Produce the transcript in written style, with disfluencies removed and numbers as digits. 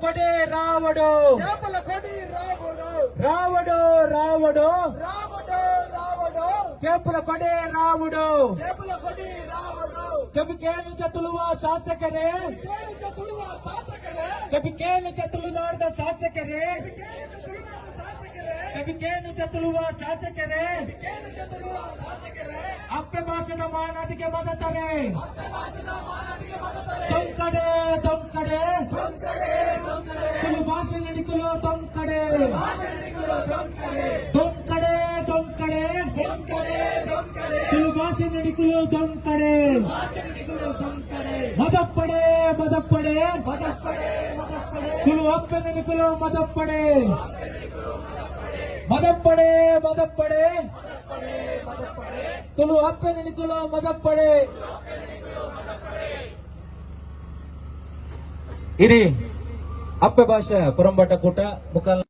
కొడి రావడు చేపల కొడి రావడు రావడు రావడు రావడు రావడు చేపల కొడి రావడు చేపల కొడి రావడు ಕೆಬಿಕೇನು ಚತುಳುವ ಶಾಸಕರೇ ಕೇಳಿದ ತುಳುವ ಶಾಸಕರೇ ಕೆಬಿಕೇನು ಚತುಳುನಾಡದ ಶಾಸಕರೇ ಕೆಬಿಕೇನು ಚತುಳುವ ಶಾಸಕರೇ ಕೇಳಿದ ತುಳುವ ಶಾಸಕರೇ ಅಪ್ಪೆ ಭಾಷೆದ ಮಾನದಿಗೆ ಮದತರೆ ಮಾನವಿಗೆ ತೊಂಕಡೆ ತೊಂಕಡೆ ತೊಂಕಡೆ ತುಳು ಭಾಷೆ ನಡಿಕಲು ತೊಂಕಡೆ ತೊಂಕಡೆ ತೊಂಕಡೆ ತೊಂಕಡೆ ತೊಂಕಡೆ ತುಳು ಭಾಷೆ ನಡಿಕಲು ತೊಂಕಡೆ ತೊಂಕಡೆ ಮದಪ್ಪಡೆ ಮದಪ್ಪಡೆ ಮದಪ್ಪಡೆ ಮದಪ್ಪಡೆ ತುಳು ಅಪ್ಪೆ ನಡಿಕಲು ಮದಪ್ಪಡೆ ಮದಪ್ಪಡೆ ಮದಪ್ಪಡೆ ತುಳು ಅಪ್ಪೆ ನಡಿಕಲು ಮದಪ್ಪಡೆ ఇది అప్ప భాష పురంబట్ట కూట ముఖాల